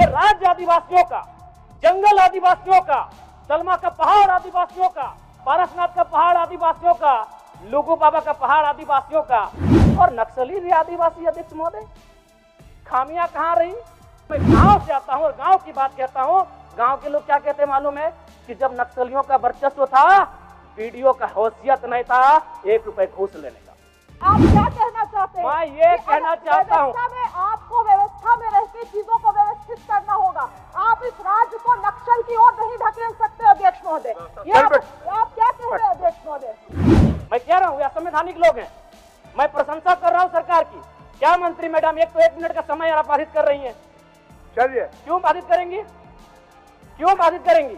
राज्य आदिवासियों का, जंगल आदिवासियों का, दलमा का पहाड़ आदिवासियों का, पारसनाथ का पहाड़ आदिवासियों का, लुगू बाबा का पहाड़ आदिवासियों का, और नक्सली भी आदिवासी। अध्यक्ष महोदय, खामियां कहां रही? मैं गांव से आता हूं और गांव की बात कहता हूं। गांव के लोग क्या कहते हैं मालूम है? कि जब नक्सलियों का वर्चस्व था, वीडियो का हैसियत नहीं था 1 रुपए घूस लेने का। आप क्या कहना चाहते हैं? मैं ये कहना चाहता हूं, आपको व्यवस्था में रहती चीजों को व्यवस्थित करना होगा। आप इस राज्य को नक्सल की ओर नहीं ढकेल सकते अध्यक्ष महोदय। आप क्या कह रहे हैं अध्यक्ष महोदय? मैं कह रहा हूँ असंवैधानिक लोग हैं। मैं प्रशंसा कर रहा हूँ सरकार की। क्या मंत्री मैडम, एक तो 1 मिनट का समय आप बाधित कर रही हैं। चलिए, क्यों बाधित करेंगी? क्यों बाधित करेंगी?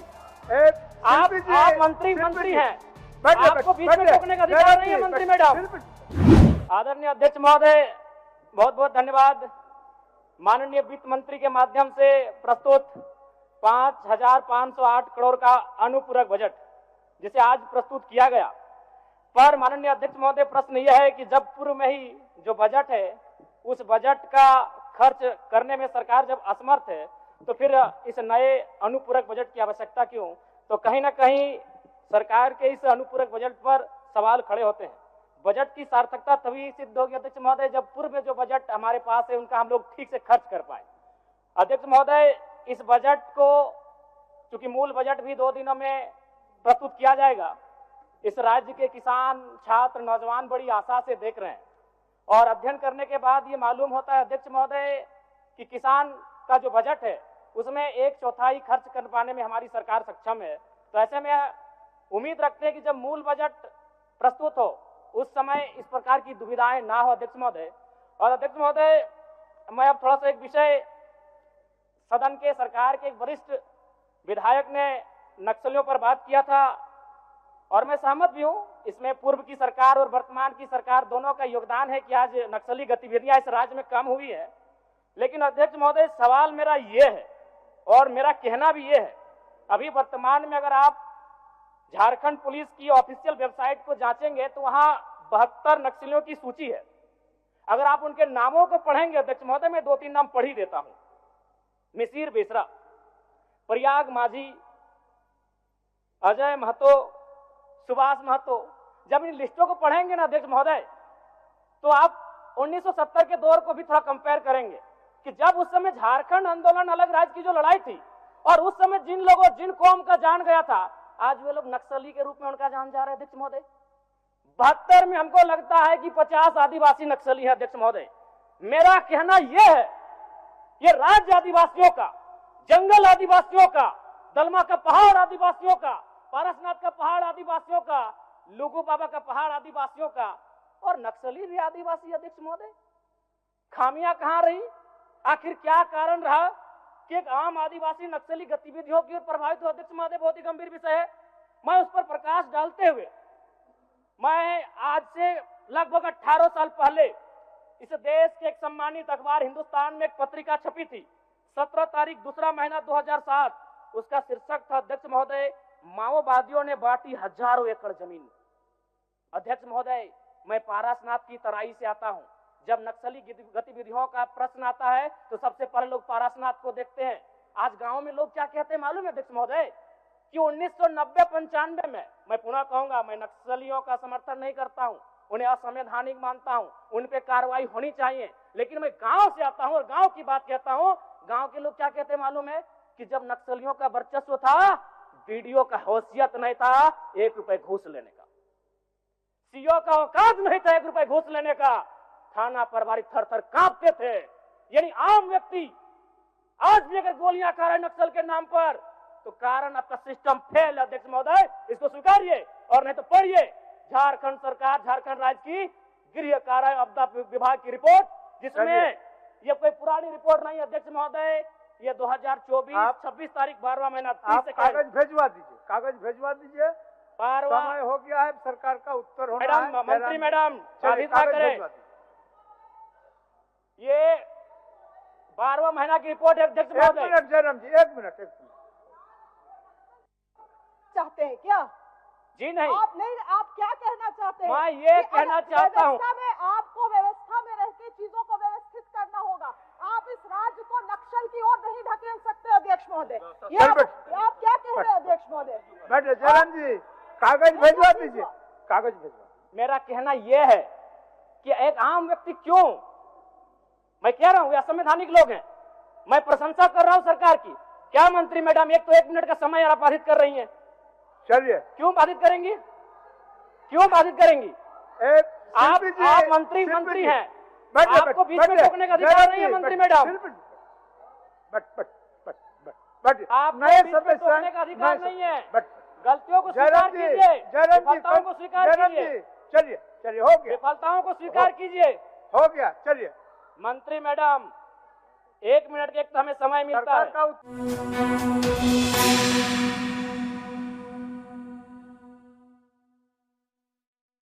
आप मंत्री हैं, आपको बीच में रोकने का अधिकार नहीं है मंत्री मैडम। आदरणीय अध्यक्ष महोदय, बहुत बहुत धन्यवाद। माननीय वित्त मंत्री के माध्यम से प्रस्तुत 5,508 करोड़ का अनुपूरक बजट जिसे आज प्रस्तुत किया गया, पर माननीय अध्यक्ष महोदय प्रश्न यह है कि जब पूर्व में ही जो बजट है उस बजट का खर्च करने में सरकार जब असमर्थ है, तो फिर इस नए अनुपूरक बजट की आवश्यकता क्यों? तो कहीं ना कहीं सरकार के इस अनुपूरक बजट पर सवाल खड़े होते हैं। बजट की सार्थकता तभी सिद्ध होगी अध्यक्ष महोदय जब पूर्व में जो बजट हमारे पास है उनका हम लोग ठीक से खर्च कर पाए। अध्यक्ष महोदय, इस बजट को चूंकि मूल बजट भी 2 दिनों में प्रस्तुत किया जाएगा, इस राज्य के किसान, छात्र, नौजवान बड़ी आशा से देख रहे हैं और अध्ययन करने के बाद ये मालूम होता है अध्यक्ष महोदय कि किसान का जो बजट है उसमें 1/4 खर्च कर पाने में हमारी सरकार सक्षम है। तो ऐसे में उम्मीद रखते हैं कि जब मूल बजट प्रस्तुत हो उस समय इस प्रकार की दुविधाएं ना हो अध्यक्ष महोदय। और अध्यक्ष महोदय, मैं अब थोड़ा सा एक विषय, सदन के सरकार के एक वरिष्ठ विधायक ने नक्सलियों पर बात किया था और मैं सहमत भी हूं। इसमें पूर्व की सरकार और वर्तमान की सरकार दोनों का योगदान है कि आज नक्सली गतिविधियां इस राज्य में कम हुई है। लेकिन अध्यक्ष महोदय, सवाल मेरा ये है और मेरा कहना भी ये है, अभी वर्तमान में अगर आप झारखंड पुलिस की ऑफिशियल वेबसाइट को जांचेंगे तो वहां 72 नक्सलियों की सूची है। अगर आप उनके नामों को पढ़ेंगे अध्यक्ष महोदय, मैं 2-3 नाम पढ़ ही देता हूं। मिसिर बेसरा, प्रयाग माझी, अजय महतो, सुभाष महतो। जब इन लिस्टों को पढ़ेंगे ना अध्यक्ष महोदय, तो आप 1970 के दौर को भी थोड़ा कंपेयर करेंगे कि जब उस समय झारखंड आंदोलन, अलग राज्य की जो लड़ाई थी, और उस समय जिन लोगों, जिन कौम का जान गया था, आज वे लोग नक्सली के रूप में उनका जान जा रहा है अध्यक्ष महोदय। 72 में हमको लगता है कि 50 आदिवासी नक्सली है अध्यक्ष महोदय। मेरा कहना यह है, ये राज्य आदिवासियों का, जंगल आदिवासियों का, दलमा का पहाड़ आदिवासियों का, पारसनाथ का पहाड़ आदिवासियों का, लुगू बाबा का पहाड़ आदिवासियों का, और नक्सली भी आदिवासी अध्यक्ष महोदय। खामियां कहां रही? आखिर क्या कारण रहा कि एक आम आदिवासी नक्सली गतिविधियों की ओर प्रभावित हो? अध्यक्ष महोदय, बहुत ही गंभीर विषय है। मैं उस पर प्रकाश डालते हुए, मैं आज से लगभग 18 साल पहले इस देश के एक सम्मानित अखबार हिंदुस्तान में एक पत्रिका छपी थी, 17 तारीख 2रा महीना 2007। उसका शीर्षक था अध्यक्ष महोदय, माओवादियों ने बांटी हजारों एकड़ जमीन। अध्यक्ष महोदय, मैं पारसनाथ की तराई से आता हूं। जब नक्सली गतिविधियों का प्रश्न आता है तो सबसे पहले लोग पारसनाथ को देखते हैं। आज गांव में लोग क्या कहते हैं मालूम है अध्यक्ष महोदय? कि 1990-95 में, मैं पुनः कहूंगा, मैं नक्सलियों का समर्थन नहीं करता हूं, उन्हें असंवैधानिक मानता हूं, उन पे कार्रवाई होनी चाहिए, लेकिन मैं गांव से आता हूं और गांव की बात कहता हूं। गांव के लोग क्या कहते हैं मालूम है? कि जब नक्सलियों का वर्चस्व था, वीडियो का हैसियत नहीं था 1 रुपए घूस लेने का, सीओ का औकात नहीं था 1 रुपए घूस लेने का, थाना प्रभारी थर-थर कांपते थे। यानी आम व्यक्ति आज भी अगर गोलियां खा रहे नक्सल के नाम पर, तो कारण आपका सिस्टम फेल है अध्यक्ष महोदय, इसको स्वीकारिए और नहीं तो पढ़िए झारखंड सरकार, झारखंड राज्य की गृह कार्य आपदा विभाग की रिपोर्ट, जिसमें ये कोई पुरानी रिपोर्ट नहीं अध्यक्ष महोदय, ये 2024 26 तारीख 12वां महीना। आप कागज भेजवा दीजिए, कागज भेजवा दीजिए। समय हो गया है, सरकार का उत्तर होना है। मंत्री मैडम बाधित ना करें, ये 12वां महीना की रिपोर्ट है अध्यक्ष महोदय। 1 मिनट जयराम जी, 1 मिनट। चाहते हैं क्या? जी नहीं। आप नहीं, आप क्या कहना चाहते हैं? मैं ये कहना चाहता हूँ, आपको व्यवस्था में रहती चीजों को व्यवस्थित करना होगा। आप इस राज्य को नक्सल की ओर नहीं ढकेल अध्यक्ष महोदय। ये आप क्या कह रहे हैं अध्यक्ष महोदय? बैठे जयराम जी, कागज भेजवा दीजिए, कागज भेजवा। मेरा कहना यह है कि एक आम व्यक्ति क्यों, मैं कह रहा हूं यह संवैधानिक लोग हैं, मैं प्रशंसा कर रहा हूं सरकार की। क्या मंत्री मैडम एक तो 1 मिनट का समय आप बाधित कर रही हैं? चलिए, क्यों बाधित करेंगी? क्यों बाधित करेंगी? आप मंत्री हैं, आपको बीच में टोकने का अधिकार नहीं है मंत्री मैडम। आप नए शब्द टोकने का अधिकार नहीं है। गलतियों को स्वीकार कीजिए, विफलताओं को स्वीकार कीजिए। चलिए चलिए, हो गया, विफलताओं को स्वीकार कीजिए। हो गया, चलिए। मंत्री मैडम 1 मिनट के एक तो हमें समय मिलता है।